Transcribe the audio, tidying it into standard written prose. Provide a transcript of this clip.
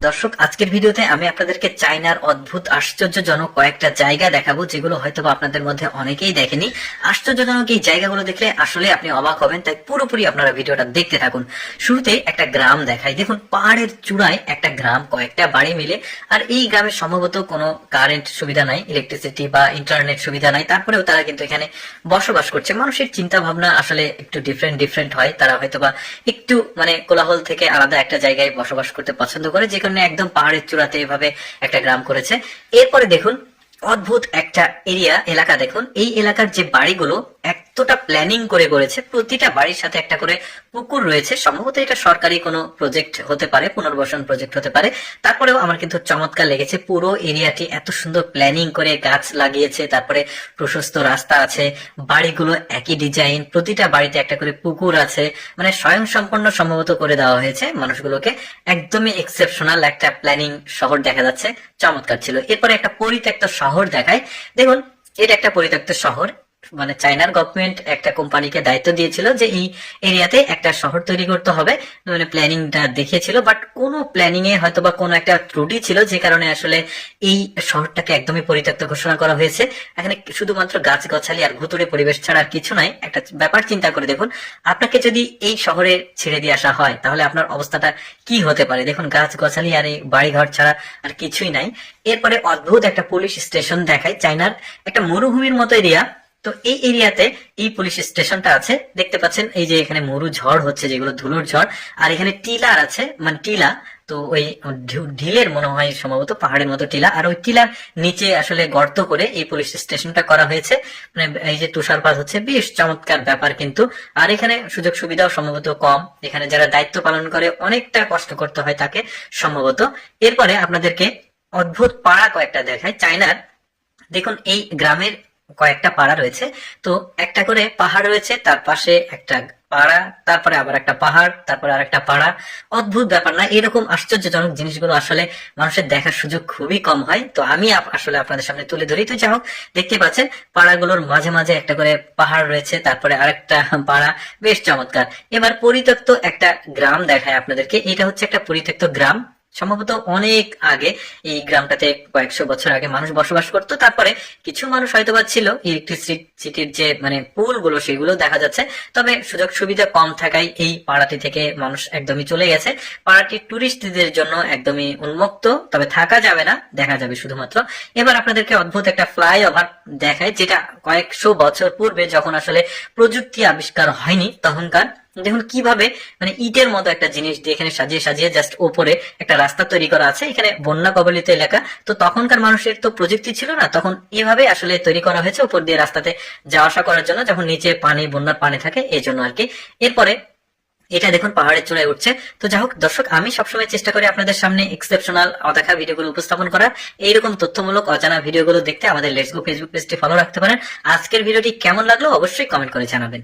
দর্শক, আজকের ভিডিওতে আমি আপনাদেরকে চায়নার অদ্ভুত আশ্চর্যজনক কয়েকটা জায়গা দেখাবো, যেগুলো হয়তো আপনাদের মধ্যে অনেকেই দেখেনি। আশ্চর্যজনক এই জায়গাগুলো দেখলে আসলে আপনি অবাক হবেন, তাই পুরোপুরি আপনারা ভিডিওটা দেখতে থাকুন। শুরুতে একটা গ্রাম দেখাই। দেখুন, পাহাড়ের চূড়ায় একটা গ্রাম, কয়েকটা বাড়ি মিলে। আর এই গ্রামে সম্ভবত কোনো কারেন্ট সুবিধা নাই, ইলেকট্রিসিটি বা ইন্টারনেট সুবিধা নাই, তারপরেও তারা কিন্তু এখানে বসবাস করছে। মানুষের চিন্তা ভাবনা আসলে একটু ডিফারেন্ট হয়। তারা হয়তোবা একটু কোলাহল থেকে আলাদা একটা জায়গায় বসবাস করতে পছন্দ করে, যে কারণে একদম পাহাড়ের চূড়াতে এভাবে একটা গ্রাম করেছে। এরপরে দেখুন, অদ্ভুত একটা এলাকা দেখুন। এই এলাকার যে বাড়িগুলো এতটা প্ল্যানিং করে করেছে, প্রতিটা বাড়ির সাথে একটা করে পুকুর রয়েছে। সম্ভবত এটা সরকারি কোনো প্রজেক্ট হতে পারে, পুনর্বাসন প্রজেক্ট হতে পারে। তারপরেও আমার কিন্তু চমৎকার লেগেছে। পুরো এরিয়াটি এত সুন্দর প্ল্যানিং করে গাছ লাগিয়েছে, তারপরে প্রশস্ত রাস্তা আছে, বাড়িগুলো একই ডিজাইন, প্রতিটা বাড়িতে একটা করে পুকুর আছে। স্বয়ং সম্পন্ন সম্ভবত করে দেওয়া হয়েছে মানুষগুলোকে। একদমই এক্সেপশনাল একটা প্ল্যানিং শহর দেখা যাচ্ছে, চমৎকার ছিল। এরপরে একটা পরিত্যক্ত শহর দেখায়। দেখুন, এটা একটা পরিত্যক্ত শহর। চায়নার গভর্নমেন্ট একটা কোম্পানিকে দায়িত্ব দিয়েছিল যে এই এরিয়াতে একটা শহর তৈরি করতে হবে। প্ল্যানিংটা দেখিয়েছিল, বাট কোনো প্ল্যানিং এ হয়তো বা কোনো একটা ত্রুটি ছিল, যে কারণে আসলে এই শহরটাকে একদমই পরিত্যক্ত ঘোষণা করা হয়েছে। এখানে শুধুমাত্র গাছগাছালি আর ভুতুড়ে পরিবেশ ছাড়া আর কিছু নাই। একটা ব্যাপার চিন্তা করে দেখুন, আপনাকে যদি এই শহরে ছেড়ে দিয়ে আসা হয়, তাহলে আপনার অবস্থাটা কি হতে পারে। দেখুন, গাছগাছালি আর এই বাড়িঘর ছাড়া আর কিছুই নাই। এরপরে অদ্ভুত একটা পুলিশ স্টেশন দেখায়। চায়নার একটা মরুভূমির মতো এরিয়া, তো এই এরিয়াতে এই পুলিশ স্টেশনটা আছে। দেখতে পাচ্ছেন এই যে এখানে মরু ঝড় হচ্ছে, যেগুলো ধুলোর ঝড়। আর এখানে টিলার আছে, টিলা। তো ওই ঢিলের মনে হয় সম্ভবত পাহাড়ের মতো টিলা, আর ওই টিলার নিচে আসলে গর্ত করে এই পুলিশ স্টেশনটা করা হয়েছে। এই যে তুষারপাত হচ্ছে, বেশ চমৎকার ব্যাপার কিন্তু। আর এখানে সুযোগ সুবিধাও সম্ভবত কম। এখানে যারা দায়িত্ব পালন করে অনেকটা কষ্ট করতে হয় তাকে সম্ভবত। এরপরে আপনাদেরকে অদ্ভুত পাড়া কয়েকটা দেখায় চায়নার। দেখুন, এই গ্রামের কয়েকটা পাড়া রয়েছে। তো একটা করে পাহাড় রয়েছে, তার পাশে একটা পাড়া, তারপরে আবার একটা পাহাড়, তারপরে আর একটা পাড়া। অদ্ভুত ব্যাপার না? এরকম আশ্চর্যজনক জিনিসগুলো আসলে মানুষের দেখার সুযোগ খুবই কম হয়। তো আমি আসলে আপনাদের সামনে তুলে ধরি। তো যাই হোক, দেখতে পাচ্ছেন পাড়াগুলোর মাঝে মাঝে একটা করে পাহাড় রয়েছে, তারপরে আরেকটা পাড়া। বেশ চমৎকার। এবার পরিত্যক্ত একটা গ্রাম দেখায় আপনাদেরকে। এটা হচ্ছে একটা পরিত্যক্ত গ্রাম। সম্ভবত অনেক আগে এই গ্রামটাতে কয়েকশো বছর আগে মানুষ বসবাস করতো। তারপরে কিছু মানুষ হয়তোবা ছিল, ইলেকট্রিসিটির যে পুল গুলো সেগুলো দেখা যাচ্ছে। তবে সুযোগ সুবিধা কম থাকায় এই পাড়াটি থেকে মানুষ একদমই চলে গেছে। পাড়াটি টুরিস্টদের জন্য একদমই উন্মুক্ত, তবে থাকা যাবে না, দেখা যাবে শুধুমাত্র। এবার আপনাদেরকে অদ্ভুত একটা ফ্লাইওভার দেখায়, যেটা কয়েকশো বছর পূর্বে, যখন আসলে প্রযুক্তি আবিষ্কার হয়নি তখনকার। দেখুন কিভাবে ইটের মতো একটা জিনিস দিয়ে এখানে সাজিয়ে সাজিয়ে জাস্ট ওপরে একটা রাস্তা তৈরি করা আছে। এখানে বন্যা কবলিত এলাকা, তো তখনকার মানুষের তো প্রযুক্তি ছিল না, তখন এভাবে আসলে তৈরি করা হয়েছে উপর দিয়ে রাস্তাতে যাওয়া আসা করার জন্য, যখন নিচে বন্যার পানি থাকে এই জন্য আর কি। এরপরে এটা দেখুন পাহাড়ের চূড়ায় উঠছে। তো যাই হোক দর্শক, আমি সবসময় চেষ্টা করি আপনাদের সামনে এক্সেপশনাল অদেখা ভিডিওগুলো উপস্থাপন করার। এইরকম তথ্যমূলক অজানা ভিডিওগুলো দেখতে আমাদের লেটস গো ফেসবুক পেজটি ফলো রাখতে পারেন। আজকের ভিডিওটি কেমন লাগলো অবশ্যই কমেন্ট করে জানাবেন।